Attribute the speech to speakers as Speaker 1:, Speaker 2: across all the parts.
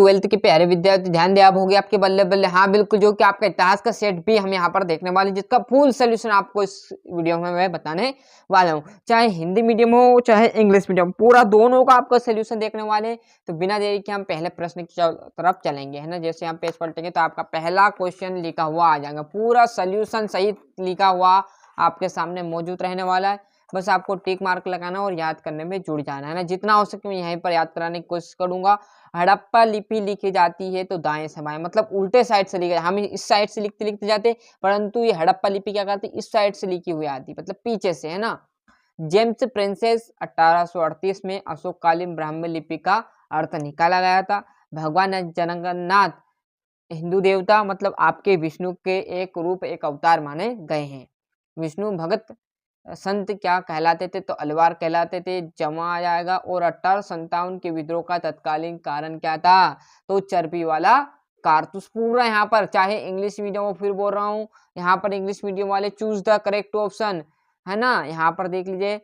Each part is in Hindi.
Speaker 1: 12th के प्यारे विद्यार्थी ध्यान दे, अब हो गया आपके बल्ले बल्ले। हाँ बिल्कुल, जो कि आपका इतिहास का सेट भी हम यहाँ पर देखने वाले, जिसका फुल सोल्यूशन आपको इस वीडियो में मैं बताने वाला हूँ। चाहे हिंदी मीडियम हो चाहे इंग्लिश मीडियम, पूरा दोनों का आपका सोल्यूशन देखने वाले। तो बिना देरी के हम पहले प्रश्न की तरफ चलेंगे, है ना। जैसे हम पेज पलटेंगे तो आपका पहला क्वेश्चन लिखा हुआ आ जाएगा, पूरा सोल्यूशन सही लिखा हुआ आपके सामने मौजूद रहने वाला है। बस आपको टिक मार्क लगाना और याद करने में जुड़ जाना, है ना। जितना हो सके मैं यहीं पर याद कराने की कोशिश करूंगा। हड़प्पा लिपि लिखी जाती है तो दाएं से बाएं, मतलब उल्टे साइड से लिखा, हम इस साइड से लिखते लिखते जाते, परंतु ये हड़प्पा लिपि क्या करती, इस साइड से लिखी हुई आती, मतलब पीछे से, है ना। जेम्स प्रिंसेस 1838 में अशोककालीन ब्राह्मी लिपि का अर्थ निकाला गया था। भगवान जगन्नाथ हिंदू देवता, मतलब आपके विष्णु के एक रूप एक अवतार माने गए हैं। विष्णु भगत संत क्या कहलाते थे, तो अलवार कहलाते थे, जमा आ जाएगा। और 1857 के विद्रोह का तत्कालीन कारण क्या था, तो चर्बी वाला कारतूस। पूरा यहाँ पर, चाहे इंग्लिश मीडियम हो, फिर बोल रहा हूँ यहाँ पर इंग्लिश मीडियम वाले चूज द करेक्ट ऑप्शन, है ना। यहाँ पर देख लीजिए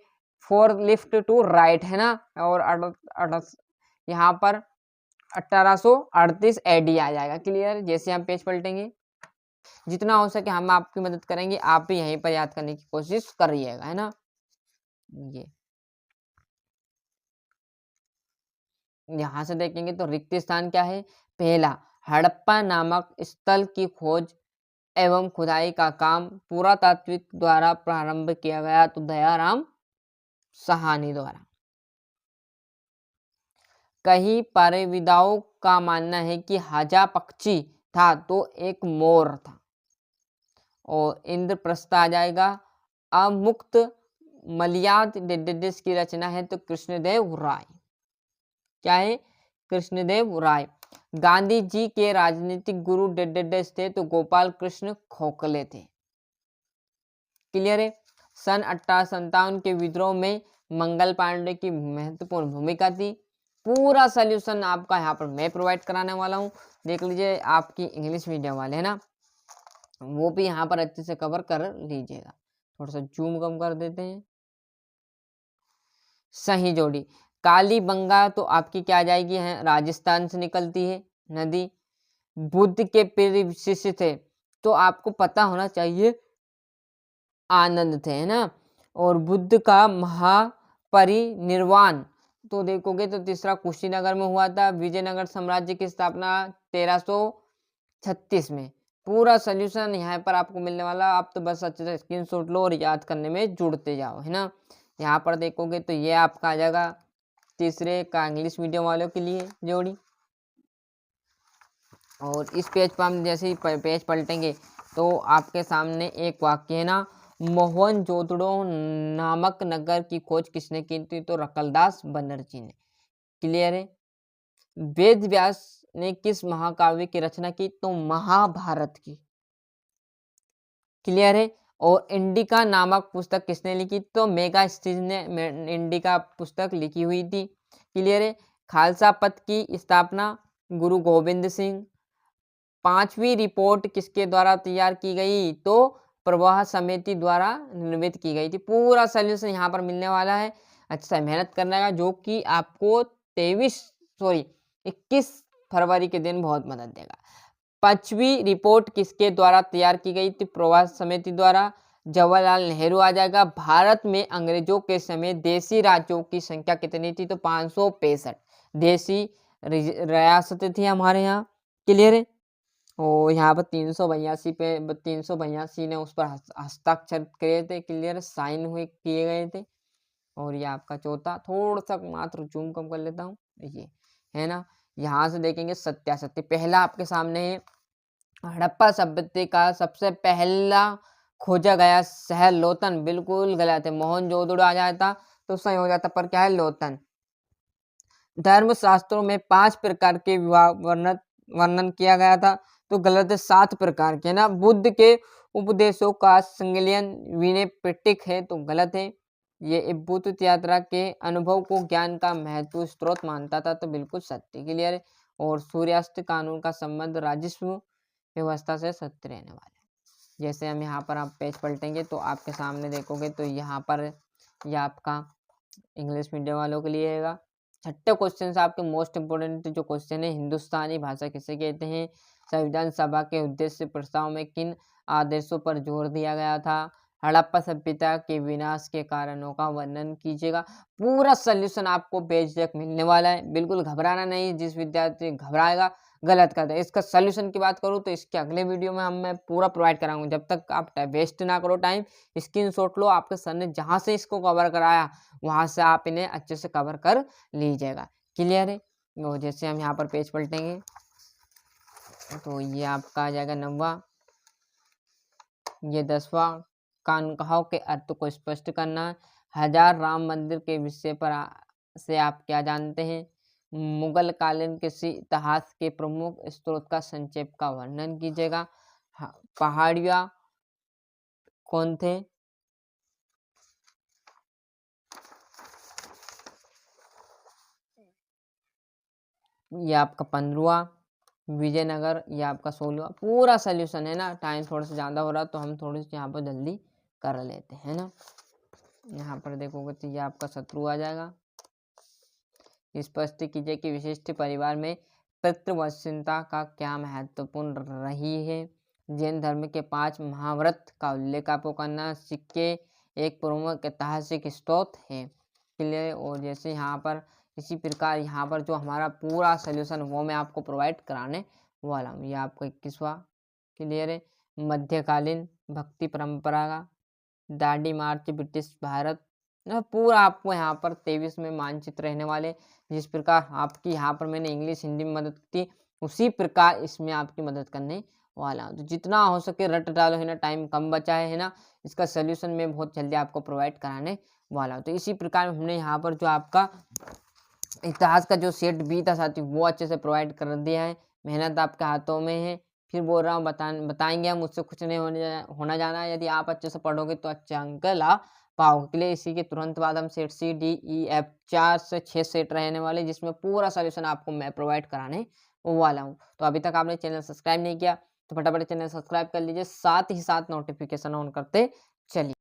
Speaker 1: फोर लिफ्ट टू राइट, है ना। और यहाँ पर 1838 एडी आ जाएगा। क्लियर। जैसे हम पेज पलटेंगे, जितना हो सके हम आपकी मदद करेंगे, आप भी यहीं पर याद करने की कोशिश करिएगा, है ना। ये यहां से देखेंगे तो रिक्त स्थान क्या है, पहला हड़प्पा नामक स्थल की खोज एवं खुदाई का काम पुरातात्विक द्वारा प्रारंभ किया गया, तो दयाराम साहनी द्वारा। कई परिविदाओं का मानना है कि हाजा पक्षी था तो एक मोर था। और इंद्रप्रस्थ आ जाएगा। अमुक्त मलयाद डेडेडिस की रचना है, तो कृष्णदेव राय। क्या है, कृष्णदेव राय। गांधी जी के राजनीतिक गुरु डेडेडिस थे, तो गोपाल कृष्ण खोखले थे। क्लियर है। सन 1857 के विद्रोह में मंगल पांडे की महत्वपूर्ण भूमिका थी। पूरा सोल्यूशन आपका यहाँ पर मैं प्रोवाइड कराने वाला हूँ। देख लीजिए आपकी इंग्लिश मीडियम वाले, है ना, वो भी यहाँ पर अच्छे से कवर कर लीजिएगा। थोड़ा सा जूम कम कर देते हैं। सही जोड़ी। काली बंगा तो आपकी क्या आ जाएगी, है राजस्थान से निकलती है नदी। बुद्ध के प्रिय शिष्य थे, तो आपको पता होना चाहिए आनंद थे, है ना। और बुद्ध का महापरिनिर्वाण तो देखोगे तो तीसरा कुशीनगर में हुआ था। विजयनगर साम्राज्य की स्थापना 1336 में। पूरा सोल्यूशन यहाँ पर आपको मिलने वाला, आप तो बस अच्छे से स्क्रीनशॉट लो और याद करने में जुड़ते जाओ, है ना। यहाँ पर देखोगे तो ये आपका आ जाएगा तीसरे का इंग्लिश मीडियम वालों के लिए जोड़ी। और इस पेज पर हम जैसे ही पेज पलटेंगे तो आपके सामने एक वाक्य है ना, मोहनजोदड़ो नामक नगर की खोज किसने की थी, तो रकलदास बनर्जी ने। क्लियर है। वेद व्यास ने किस महाकाव्य की रचना की, तो महाभारत की। क्लियर है। और इंडिका नामक पुस्तक किसने लिखी, तो मेगास्थनीज ने इंडिका पुस्तक लिखी हुई थी। क्लियर है। खालसा पंथ की स्थापना गुरु गोविंद सिंह। पांचवी रिपोर्ट किसके द्वारा तैयार की गई, तो प्रवाह समिति द्वारा निर्मित की गई थी। पूरा सोल्यूशन यहाँ पर मिलने वाला है। अच्छा मेहनत करना है, जो कि आपको 21 फरवरी के दिन बहुत मदद देगा। पांचवी रिपोर्ट किसके द्वारा तैयार की गई थी, प्रवाह समिति द्वारा। जवाहरलाल नेहरू आ जाएगा। भारत में अंग्रेजों के समय देसी राज्यों की संख्या कितनी थी, तो 565 देसी रियासतें थी हमारे यहाँ। क्लियर है। और यहाँ पर 382 ने उस पर हस्ताक्षर किए थे। क्लियर, साइन हुए किए गए थे। और ये आपका चौथा, थोड़ा सा मात्र जूम कम कर लेता हूँ, ये है ना। यहाँ से देखेंगे सत्यासत्य, पहला आपके सामने है हड़प्पा सभ्यता का सबसे पहला खोजा गया शहर लोथन। बिल्कुल गलत है, मोहनजोदड़ो आ जाता तो सही हो जाता, पर क्या है लोथन। धर्मशास्त्रों में 5 प्रकार के विवाह वर्णन किया गया था, तो गलत है, 7 प्रकार के ना। बुद्ध के उपदेशों का संकलन विनय पिटक है, तो गलत है। ये बुद्ध यात्रा के अनुभव को ज्ञान का महत्व स्रोत मानता था, तो बिल्कुल सत्य। क्लियर है। और सूर्यास्त कानून का संबंध राजस्व व्यवस्था से सत्य रहने वाला है। जैसे हम यहाँ पर आप पेज पलटेंगे तो आपके सामने देखोगे तो यहाँ पर यह आपका इंग्लिश मीडियम वालों के लिए रहेगा। छठे क्वेश्चन से आपके मोस्ट इंपोर्टेंट जो क्वेश्चन है, हिंदुस्तानी भाषा किसे कहते हैं? संविधान सभा के उद्देश्य प्रस्ताव में किन आदेशों पर जोर दिया गया था? हड़प्पा सभ्यता के विनाश के कारणों का वर्णन कीजिएगा। पूरा सॉल्यूशन आपको पेज तक मिलने वाला है, बिल्कुल घबराना नहीं। जिस विद्यार्थी घबराएगा गलत करता है। इसका सॉल्यूशन की बात करूँ तो इसके अगले वीडियो में मैं पूरा प्रोवाइड कराऊंगा। जब तक आप वेस्ट ना करो टाइम, स्क्रीनशॉट लो, आपके सर ने जहाँ से इसको कवर कराया वहाँ से आप इन्हें अच्छे से कवर कर लीजिएगा। क्लियर है? तो जैसे हम यहाँ पर पेज पलटेंगे तो ये आपका आ जाएगा 9वां, ये 10वां। खानकाहों के अर्थ को स्पष्ट करना। हजार राम मंदिर के विषय पर से आप क्या जानते हैं? मुगल कालीन किसी इतिहास के प्रमुख स्रोत का संक्षेप का वर्णन कीजिएगा। पहाड़िया कौन थे? ये आपका 15वां, विजयनगर ये आपका 16वां। पूरा सोल्यूशन है ना। टाइम थोड़ा सा ज़्यादा हो रहा तो हम थोड़ी सी यहाँ पर जल्दी कर लेते हैं ना। यहाँ पर देखोगे तो ये आपका 17वां आ जाएगा। स्पष्ट कीजिए कि विशिष्ट परिवार में पितृवत्सलता का क्या महत्वपूर्ण रही है? जैन धर्म के 5 महाव्रत का उल्लेख आपको करना। सिक्के एक प्रमुख ऐतिहासिक स्रोत है। क्लियर? और जैसे यहाँ पर इसी प्रकार यहाँ पर जो हमारा पूरा सोल्यूशन वो मैं आपको प्रोवाइड कराने वाला हूँ। ये आपको 21वां। क्लियर है? मध्यकालीन भक्ति परंपरा का दांडी मार्च ब्रिटिश भारत पूरा आपको यहाँ पर 23 में मानचित्र रहने वाले। जिस प्रकार आपकी यहाँ पर मैंने इंग्लिश हिंदी में मदद की उसी प्रकार इसमें आपकी मदद करने वाला हूँ। तो जितना हो सके रट डालो है ना, टाइम कम बचा है ना। इसका सोल्यूशन मैं बहुत जल्दी आपको प्रोवाइड कराने वाला हूँ। तो इसी प्रकार हमने यहाँ पर जो आपका इतिहास का जो सेट बी था साथी वो अच्छे से प्रोवाइड कर दिया है। मेहनत आपके हाथों में है। फिर बोल रहा हूँ बताएंगे हम, मुझसे कुछ नहीं होना जाना है। यदि आप अच्छे से पढ़ोगे तो अच्छे अंक ला पाओगे। के लिए इसी के तुरंत बाद हम set C D E F 4 से 6 सेट रहने वाले जिसमें पूरा सोल्यूशन आपको मैं प्रोवाइड कराने वाला हूँ। तो अभी तक आपने चैनल सब्सक्राइब नहीं किया तो फटाफट चैनल सब्सक्राइब कर लीजिए, साथ ही साथ नोटिफिकेशन ऑन करते चलिए।